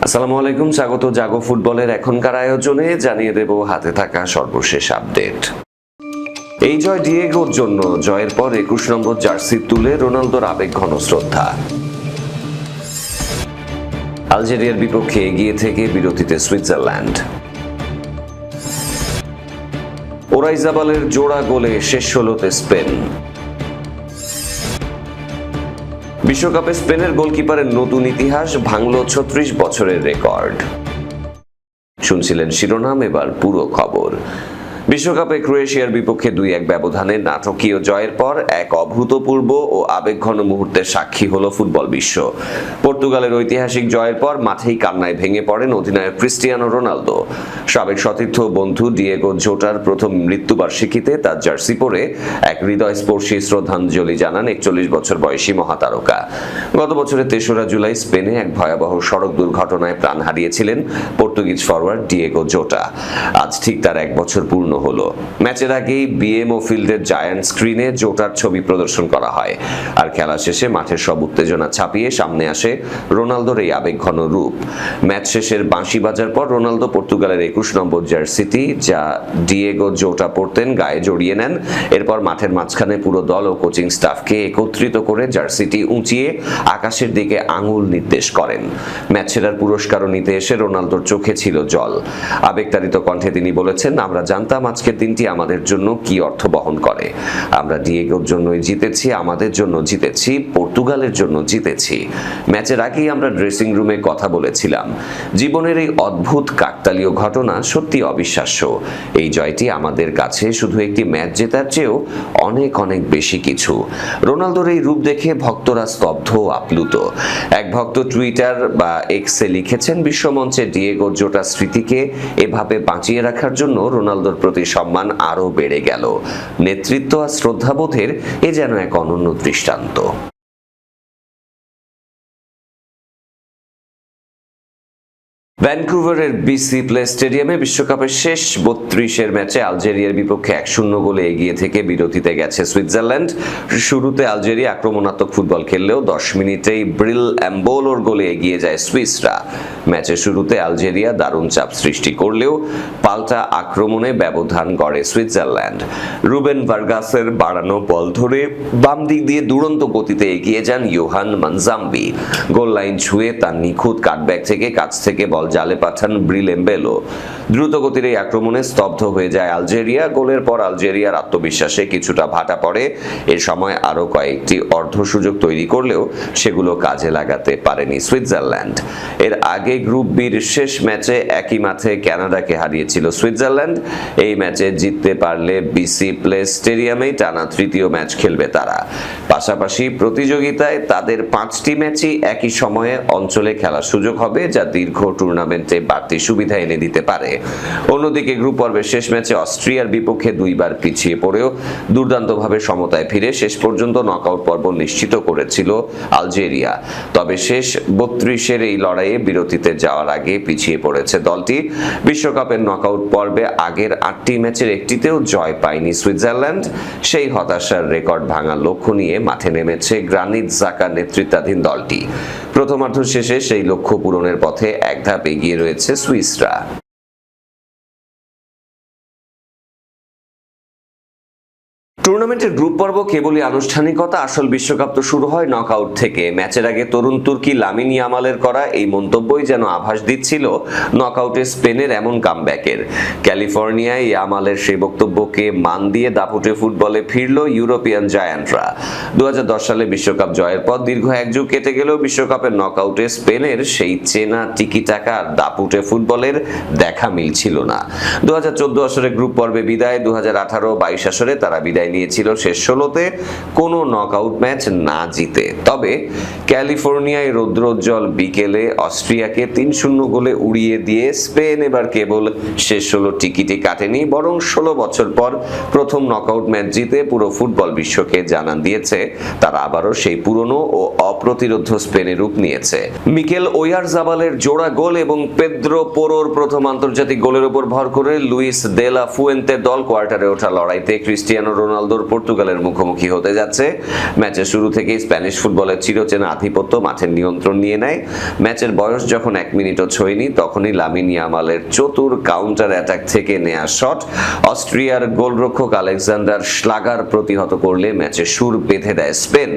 আসসালামু আলাইকুম, স্বাগত জাগো ফুটবলের এখনকার আয়োজনে। জানিয়ে দেব হাতে থাকা সর্বশেষ আপডেট। এই জয় ডিয়েগোর জন্য, জয়ের পর 21 নম্বর জার্সি তুলে রোনালদোর আবেগঘন শ্রদ্ধা। আলজেরিয়ার বিপক্ষে এগিয়ে থেকে বিরতিতে সুইজারল্যান্ড। ওরাইজাবালের জোড়া গোলে শেষ 16তে স্পেন। বিশ্বকাপে স্পেনের গোলকিপারের নতুন ইতিহাস, ভাঙল 36 বছরের রেকর্ড। শুনছিলেন শিরোনাম, এবার পুরো খবর। বিশ্বকাপে ক্রোয়েশিয়ার বিপক্ষে 2-1 ব্যবধানে নাটকীয় জয়ের পর এক অভূতপূর্ব ও আবেগঘন মুহূর্তের সাক্ষী হলো ফুটবল বিশ্ব। পর্তুগালের ঐতিহাসিক জয়ের পর মাঠেই কান্নায় ভেঙে পড়েন অধিনায়ক ক্রিস্টিয়ানো রোনালদো। সাবেক সতীর্থ বন্ধু ডিয়েগো জোটার প্রথম মৃত্যুবার্ষিকীতে তার জার্সি পরে এক হৃদয়স্পর্শী শ্রদ্ধাঞ্জলি জানান 41 বছর বয়সী মহাতারকা। গত বছরের 3রা জুলাই স্পেনে এক ভয়াবহ সড়ক দুর্ঘটনায় প্রাণ হারিয়েছিলেন পর্তুগিজ ফরওয়ার্ড ডিয়েগো জোটা। আজ ঠিক তার 1 বছর পূর্ণ হলো। ম্যাচের আগেই বিএমও ফিল্ডের জায়ান্ট স্ক্রিনে জোটার ছবি প্রদর্শন করা হয়, আর খেলা শেষে মাঠের সব উত্তেজনা ছাপিয়ে সামনে আসে রোনালদোর এই আবেগঘন রূপ। ম্যাচ শেষের বাঁশি বাজার পর রোনালদো পর্তুগালের 21 নম্বর জার্সিটি, যা ডিয়েগো জোটা পরতেন, গায়ে জড়িয়ে নেন। এরপর মাঠের মাঝখানে পুরো দল ও কোচিং স্টাফকে একত্রিত করে জার্সিটি উঁচিয়ে আকাশের দিকে আঙুল নির্দেশ করেন। ম্যাচ সেরার পুরস্কারও নিতে এসে রোনালদোর চোখে ছিল জল। আবেগতাড়িত কণ্ঠে তিনি বলেছেন, আমরা জানতাম আজকের দিনটি আমাদের জন্য কি অর্থ বহন করে। আমরা ডিয়েগোর জন্যই জিতেছি, আমাদের জন্য জিতেছি, পর্তুগালের জন্য জিতেছি। ম্যাচের আগেই আমরা ড্রেসিং রুমে কথা বলেছিলাম। জীবনের এই অদ্ভুত কাকতালীয় ঘটনা সত্যি অবিশ্বাস্য। এই জয়টি আমাদের কাছে শুধু একটি ম্যাচ জেতার চেয়েও অনেক অনেক বেশি কিছু। রোনালদোর এই রূপ দেখে ভক্তরা স্তব্ধ ও আপ্লুত। এক ভক্ত টুইটার বা এক্সে লিখেছেন, বিশ্বমঞ্চে ডিয়েগো জোটার স্মৃতিকে এভাবে বাঁচিয়ে রাখার জন্য রোনালদোর প্রতি সম্মান আরো বেড়ে গেল। নেতৃত্ব আর শ্রদ্ধাবোধের এ যেন এক অনন্য দৃষ্টান্ত। ভ্যানকুভারের বিসি প্লে স্টেডিয়ামে বিশ্বকাপের শেষ 32-এর ম্যাচে আলজেরিয়ার বিপক্ষে 1-0 গোলে এগিয়ে থেকে বিরতিতে গেছে সুইজারল্যান্ড। শুরুতে আলজেরিয়া আক্রমণাত্মক ফুটবল খেললেও 10 মিনিটেই ব্রিল এমবোলোর গোলে এগিয়ে যায় সুইসরা। ম্যাচের শুরুতে আলজেরিয়া দারুণ চাপ সৃষ্টি করলেও পাল্টা আক্রমণে ব্যবধান গড়ে সুইজারল্যান্ড। রুবেন ভার্গাসের বাড়ানো বল ধরে বাম দিক দিয়ে দুরন্ত গতিতে এগিয়ে যান ইয়োহান মানজাম্বি। গোল লাইন ছুঁয়ে তার নিখুঁত কাটব্যাক থেকে কাছ থেকে বল জালে পাঠান ব্রিল এমবেলো। দ্রুত গতির এই আক্রমণে স্তব্ধ হয়ে যায় আলজেরিয়া। গোলের পর আলজেরিয়ার আত্মবিশ্বাসে কিছুটা ভাটা পড়ে। এর সময় আরো কয়েকটি অর্ধ সুযোগ তৈরি করলেও সেগুলো কাজে লাগাতে পারেনি সুইজারল্যান্ড। এর আগে গ্রুপ বির শেষ ম্যাচে একই মাঠে কানাডাকে হারিয়েছিল সুইজারল্যান্ড। এই ম্যাচে জিততে পারলে বিসি প্লে স্টেডিয়ামেই টানা 3য় ম্যাচ খেলবে তারা। পাশাপাশি প্রতিযোগিতায় তাদের 5টি ম্যাচই একই সময়ে অঞ্চলে খেলার সুযোগ হবে, যা দীর্ঘ টুর্নামেন্টে বাড়তি সুবিধা এনে দিতে পারে। অন্যদিকে গ্রুপ পর্বের শেষ ম্যাচে অস্ট্রিয়ার বিপক্ষে 2বার পিছিয়ে পড়েও দুর্দান্তভাবে সমতায় ফিরে শেষ পর্যন্ত নকআউট পর্ব নিশ্চিত করেছিল আলজেরিয়া। তবে শেষ 32-এর এই লড়াইয়ে বিরতিতে যাওয়ার আগে পিছিয়ে পড়েছে দলটি। বিশ্বকাপের নকআউট পর্বে আগের 8টি ম্যাচের একটিতেও জয় পায়নি সুইজারল্যান্ড। সেই হতাশার রেকর্ড ভাঙার লক্ষ্য নিয়ে মাঠে নেমেছে গ্রানিট জাকা নেতৃত্বাধীন দলটি। প্রথমার্ধ শেষে সেই লক্ষ্য পূরণের পথে এক ধাপ এগিয়ে রয়েছে সুইসরা। টুর্নামেন্টের গ্রুপ পর্ব কেবলই আনুষ্ঠানিকতা, আসল বিশ্বকাপ তো শুরু হয় নকআউট থেকে। ম্যাচের আগে তরুণ তুর্কি লামিন ইয়ামালের করা এই মন্তব্যই যেন আভাস দিচ্ছিল নকআউটে স্পেনের এমন কামব্যাকের। ক্যালিফোর্নিয়ায় ইয়ামালের সেই বক্তব্যকে মান দিয়ে দাপুটে ফুটবলে ফিরল ইউরোপিয়ান জায়ান্টরা। 2010 সালে বিশ্বকাপ জয়ের পর দীর্ঘ এক যুগ কেটে গেলেও বিশ্বকাপের নকআউটে স্পেনের সেই চেনা টিকি টাকা আর দাপুটে ফুটবলের দেখা মিলছিল না। 2014 আসরে গ্রুপ পর্বে বিদায়, 2018-22 আসরে তারা বিদায় নিয়েছিল শেষ 16তে কোনো নকআউট ম্যাচ না জিতে। তবে ক্যালিফোর্নিয়ায় রৌদ্রোজ্জ্বল বিকেলে অস্ট্রিয়াকে 3-0 গোলে উড়িয়ে দিয়ে স্পেন এবার কেবল শেষ 16 টিকিটই কাটেনি, বরং 16 বছর পর প্রথম নকআউট ম্যাচ জিতে পুরো ফুটবল বিশ্বকে জানান দিয়েছে তারা আবারও সেই পুরনো ও অপ্রতিরোধ্য স্পেনের রূপ নিয়েছে। মিকেল ওয়ারজাবালের জোড়া গোল এবং পেদ্রো পোরোর প্রথম আন্তর্জাতিক গোলের উপর ভর করে লুইস দে লা ফুয়েন্তের দল কোয়ার্টারে ওঠা লড়াইতে ক্রিস্টিয়ানো রোনালদো রোনালদোর পর্তুগালের মুখোমুখি হতে যাচ্ছে। ম্যাচের শুরু থেকেই স্প্যানিশ ফুটবলের চিরচেনা আধিপত্য মাঠের নিয়ন্ত্রণ নিয়ে নেয়। ম্যাচের বয়স যখন 1 মিনিটও ছোঁয়নি তখনই লামিন ইয়ামালের চতুর কাউন্টার অ্যাটাক থেকে নেয়া শট অস্ট্রিয়ার গোলরক্ষক আলেকজান্ডার শ্লাগার প্রতিহত করলে ম্যাচের সুর বেঁধে দেয় স্পেন।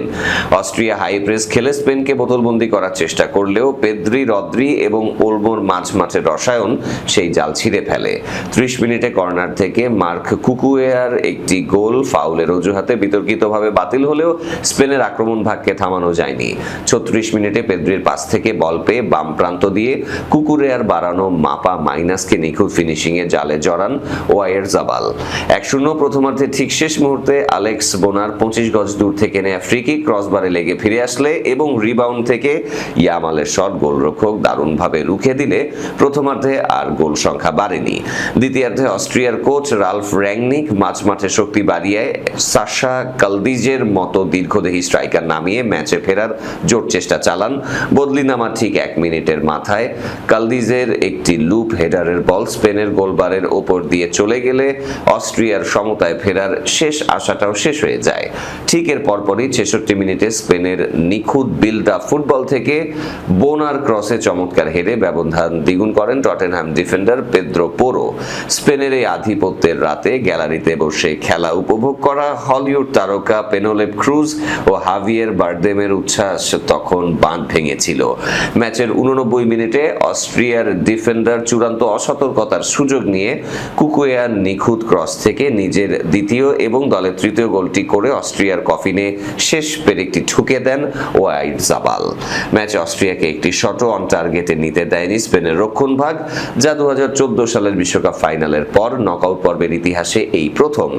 অস্ট্রিয়া হাই প্রেস খেলে স্পেনকে বোতলবন্দি করার চেষ্টা করলেও পেদ্রি, রদ্রি এবং ওলমোর মাঝমাঠের রসায়ন সেই জাল ছিঁড়ে ফেলে। 30 মিনিটে কর্নার থেকে মার্ক কুকুরেয়ার একটি গোল ফাউলের অজুহাতে বিতর্কিতভাবে বাতিল হলেও স্পেনের আক্রমণ ভাগকে থামানো যায়নি। 36 মিনিটে পেদ্রির পাস থেকে বল পেয়ে বাম প্রান্ত দিয়ে কুকুরেয়ার বাড়ানো মাপা মাইনাসকে নিখুঁত ফিনিশিংয়ে জালে জড়ান ওয়াইয়ারজাবাল। 1-0 প্রথমার্ধে ঠিক শেষ মুহূর্তে আলেক্স বোনার 25 গজ দূর থেকে নেয়া ফ্রি কিক ক্রসবারে লেগে ফিরে আসলে এবং রিবাউন্ড থেকে ইয়ামালের শট গোলরক্ষক দারুণভাবে রুখে দিলে প্রথমার্ধে আর গোল সংখ্যা বাড়েনি। দ্বিতীয়ার্ধে অস্ট্রিয়ার কোচ রালফ র্যাংনিক মাঝমাঠে শক্তি বাড়িয়ে সাশা কালদিজের মতো দীর্ঘদেহী স্ট্রাইকার নামিয়ে ম্যাচে ফেরার জোর চেষ্টা চালান। বদলি নামার ঠিক 1 মিনিটের মাথায় কালদিজের একটি লুপ হেডারের বল স্পেনের গোলবারের ওপর দিয়ে চলে গেলে অস্ট্রিয়ার সমতায় ফেরার শেষ আশাটাও শেষ হয়ে যায়। ঠিক এর পরপরই 66 মিনিটে স্পেনের নিখুঁত বিল্ড আপ ফুটবল থেকে বোনার ক্রসে চমৎকার হেডে ব্যবধান দ্বিগুণ করেন টটেনহ্যাম ডিফেন্ডার পেদ্রো পোরো। স্পেনের এই আধিপত্যের রাতে গ্যালারিতে বসে খেলা উপভোগ করা হলিউড তারকা পেনেলোপে ক্রুজ ও হাভিয়ের বারদেমের উচ্ছ্বাস তখন বাঁধ ভেঙেছিল। ম্যাচের 89 মিনিটে অস্ট্রিয়ার ডিফেন্ডার চূড়ান্ত অসতর্কতার সুযোগ নিয়ে কুকুরেয়ার নিখুঁত ক্রস থেকে নিজের দ্বিতীয় এবং দলের তৃতীয় গোলটি করে অস্ট্রিয়ার কফিনে শেষ পেরেকটি ঠুকে দেন ওয়াইয়ারজাবাল। ম্যাচে অস্ট্রিয়াকে একটি শটও অন টার্গেটে নিতে দেয়নি স্পেনের রক্ষণভাগ, যা 2014 সালের বিশ্বকাপ ফাইনালের পর নকআউট পর্বের ইতিহাসে এই প্রথম।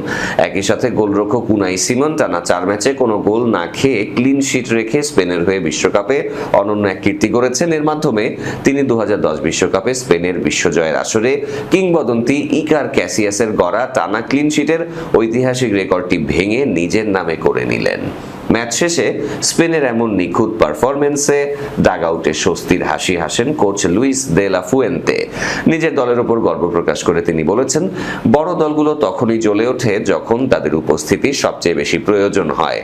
একই সাথে গোলরক্ষক উনাই সিমন টানা 4 ম্যাচে কোনো গোল না খেয়ে ক্লিন শিট রেখে স্পেনের হয়ে বিশ্বকাপে অনন্য এক কীর্তি গড়েছেন। এর মাধ্যমে তিনি 2010 বিশ্বকাপে স্পেনের বিশ্বজয়ের আসরে কিংবদন্তি ইকার ক্যাসিয়াসের গড়া টানা ক্লিন শিটের ঐতিহাসিক রেকর্ডটি ভেঙে নিজের নামে করে নিলেন। ম্যাচ শেষে স্পেনের এমন নিখুঁত পারফরমেন্সে ডাগআউটে স্বস্তির হাসি হাসেন coach Luis de la Fuente. নিজের দলের ওপর গর্ব প্রকাশ করে তিনি বলেছেন, বড় দলগুলো তখনই জ্বলে ওঠে যখন তাদের উপস্থিতি সবচেয়ে বেশি প্রয়োজন হয়।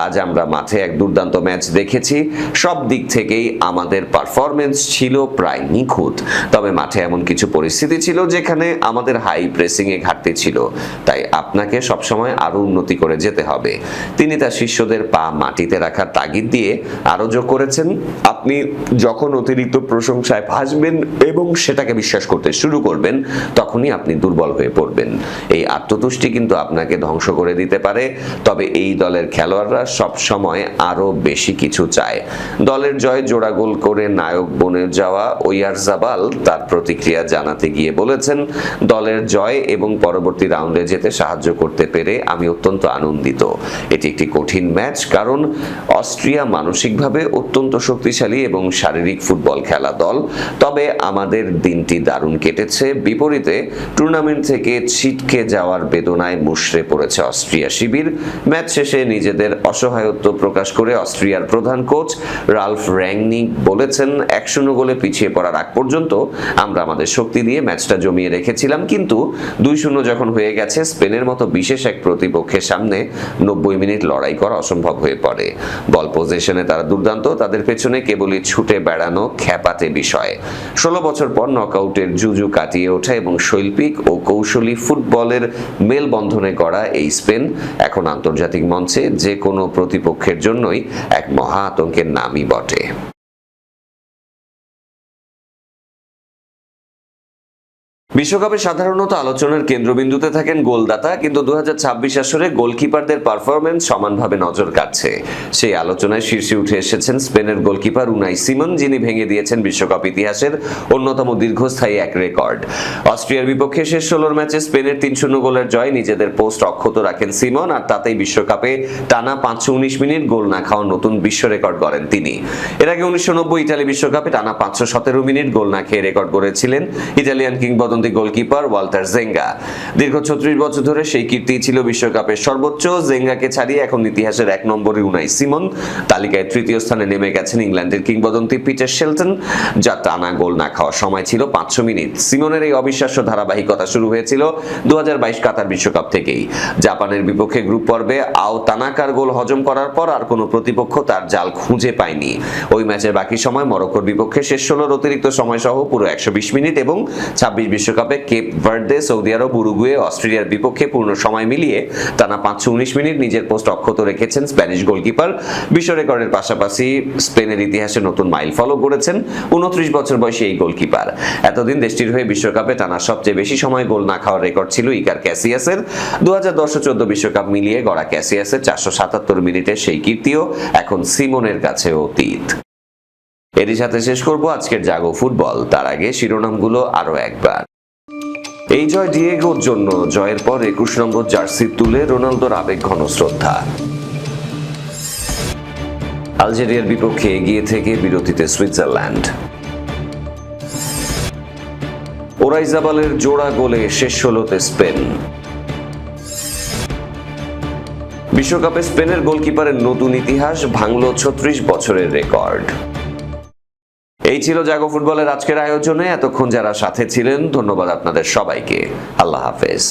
আজ আমরা মাঠে এক দুর্দান্ত ম্যাচ দেখেছি। সব দিক থেকেই আমাদের পারফরমেন্স ছিল প্রায় নিখুঁত, তবে মাঠে এমন কিছু পরিস্থিতি ছিল যেখানে আমাদের হাই প্রেসিং এ ঘাটতি ছিল, তাই আপনাকে সবসময় আরো উন্নতি করে যেতে হবে। তিনি তার শিষ্যদের পা মাটিতে রাখার তাগিদ দিয়ে আরো যোগ করেছেন, আপনি যখন অতিরিক্ত প্রশংসায় ভাসবেন এবং সেটাকে বিশ্বাস করতে শুরু করবেন তখনই আপনি দুর্বল হয়ে পড়বেন। এই আত্মতুষ্টি কিন্তু আপনাকে ধ্বংস করে দিতে পারে। তবে এই দলের খেলোয়াড়রা সব সময় আরো বেশি কিছু চায়। দলের জয় জোড়া গোল করে নায়ক বনে যাওয়া ওয়াইয়ারজাবাল তার প্রতিক্রিয়া জানাতে গিয়ে বলেছেন, দলের জয় এবং পরবর্তী রাউন্ডে যেতে সাহায্য করতে পেরে আমি অত্যন্ত আনন্দিত। এটি একটি কঠিন ম্যাচ, কারণ অস্ট্রিয়া মানসিকভাবে অত্যন্ত শক্তিশালী এবং শারীরিক ফুটবল খেলা দল। তবে আমাদের দিনটি দারুণ কেটেছে। বিপরীতে টুর্নামেন্ট থেকে ছিটকে যাওয়ার বেদনায় মুষড়ে পড়েছে অস্ট্রিয়া শিবির। ম্যাচ শেষে নিজেদের অসহায়ত্ব প্রকাশ করে অস্ট্রিয়ার প্রধান কোচ রালফ র্যাংনিক বলেছেন, 1-0 গোলে পিছিয়ে পড়ার আগ পর্যন্ত আমরা আমাদের শক্তি দিয়ে ম্যাচটা জমিয়ে রেখেছিলাম, কিন্তু 2-0 যখন হয়ে গেছে স্পেনের মতো বিশেষ এক প্রতিপক্ষের সামনে 90 মিনিট লড়াই করা অসম্ভব হয়ে পড়ে। বল পজিশনে তারা দুর্দান্ত, তাদের পেছনে কেবলই ছুটে বেড়ানো খ্যাপাতে বিষয়। 16 বছর পর নকআউটের জুজু কাটিয়ে ওঠা এবং শৈল্পিক ও কৌশলী ফুটবলের মেলবন্ধনে গড়া এই স্পেন এখন আন্তর্জাতিক মঞ্চে যে কোনো প্রতিপক্ষের জন্যই এক মহা আতঙ্কের নামই বটে। বিশ্বকাপে সাধারণত আলোচনার কেন্দ্রবিন্দুতে থাকেন গোলদাতা, কিন্তু 2026 আসরে গোলকিপারদের পারফরমেন্স সমানভাবে নজর কাটছে। সেই আলোচনায় শীর্ষে উঠে এসেছেন স্পেনের গোলকিপার উনাই সিমন, যিনি ভেঙে দিয়েছেন বিশ্বকাপ ইতিহাসের অন্যতম দীর্ঘস্থায়ী এক রেকর্ড। অস্ট্রিয়ার বিপক্ষে শেষ 16 ম্যাচে স্পেনের 3-0 গোলের জয় নিজেদের পোস্ট অক্ষত রাখেন সিমন, আর তাতেই বিশ্বকাপে টানা 519 মিনিট গোল না খাওয়ার নতুন বিশ্ব রেকর্ড গড়েন তিনি। এর আগে 1990 ইতালি বিশ্বকাপে টানা 517 মিনিট গোল না খেয়ে রেকর্ড গড়েছিলেন ইতালিয়ান কিংবদন্তি কিংবদন্তি গোলকিপার ওয়াল্টার জেঙ্গা। দীর্ঘ 36 বছর ধরে সেই কীর্তি ছিল বিশ্বকাপের সর্বোচ্চ। জেঙ্গাকে ছাড়িয়ে এখন ইতিহাসের 1 নম্বরে উনাই সিমন। তালিকায় 3য় স্থানে নেমে গেছেন ইংল্যান্ডের কিংবদন্তি পিটার শেলটন, যা টানা গোল না খাওয়ার সময় ছিল 500 মিনিট। সিমনের এই অবিশ্বাস্য ধারাবাহিকতা শুরু হয়েছিল 2022 কাতার বিশ্বকাপ থেকেই। জাপানের বিপক্ষে গ্রুপ পর্বে আও তানাকার গোল হজম করার পর আর কোনো প্রতিপক্ষ তার জাল খুঁজে পায়নি। ওই ম্যাচের বাকি সময় মরক্কোর বিপক্ষে শেষ 16 অতিরিক্ত সময় সহ পুরো 120 মিনিট এবং 26 বিশ্বকাপে কেপ ভার্দে, সৌদি আরব, উরুগুয়ে, অস্ট্রেলিয়ার বিপক্ষে পূর্ণ সময় মিলিয়ে টানা 519 মিনিট নিজের পোস্ট অক্ষত রেখেছেন স্প্যানিশ গোলকিপার। বিশ্ব রেকর্ডের পাশাপাশি স্পেনের ইতিহাসে নতুন মাইল ফলও করেছেন 29 বছর বয়সী এই গোলকিপার। এতদিন দেশটির হয়ে বিশ্বকাপে টানা সবচেয়ে বেশি সময় গোল না খাওয়ার রেকর্ড ছিল ইকার ক্যাসিয়াসের। 2010-14 বিশ্বকাপ মিলিয়ে গড়া ক্যাসিয়াসের 477 মিনিটের সেই কীর্তিও এখন সিমনের কাছে অতীত। এরই সাথে শেষ করব আজকের জাগো ফুটবল। তার আগে শিরোনামগুলো আরো একবার। এই জয় ডিয়েগোর জন্য, জয়ের পর 21 নম্বর জার্সি তুলে রোনালদোর আবেগ ঘন শ্রদ্ধা। আলজেরিয়ার বিপক্ষে এগিয়ে থেকে বিরতিতে সুইজারল্যান্ড। ওরাইজাবালের জোড়া গোলে শেষ 16তে স্পেন। বিশ্বকাপে স্পেনের গোলকিপারের নতুন ইতিহাস, ভাঙল 36 বছরের রেকর্ড। এই ছিল জাগো ফুটবলের আজকের আয়োজনে। এতক্ষণ যারা সাথে ছিলেন ধন্যবাদ আপনাদের সবাইকে। আল্লাহ হাফেজ।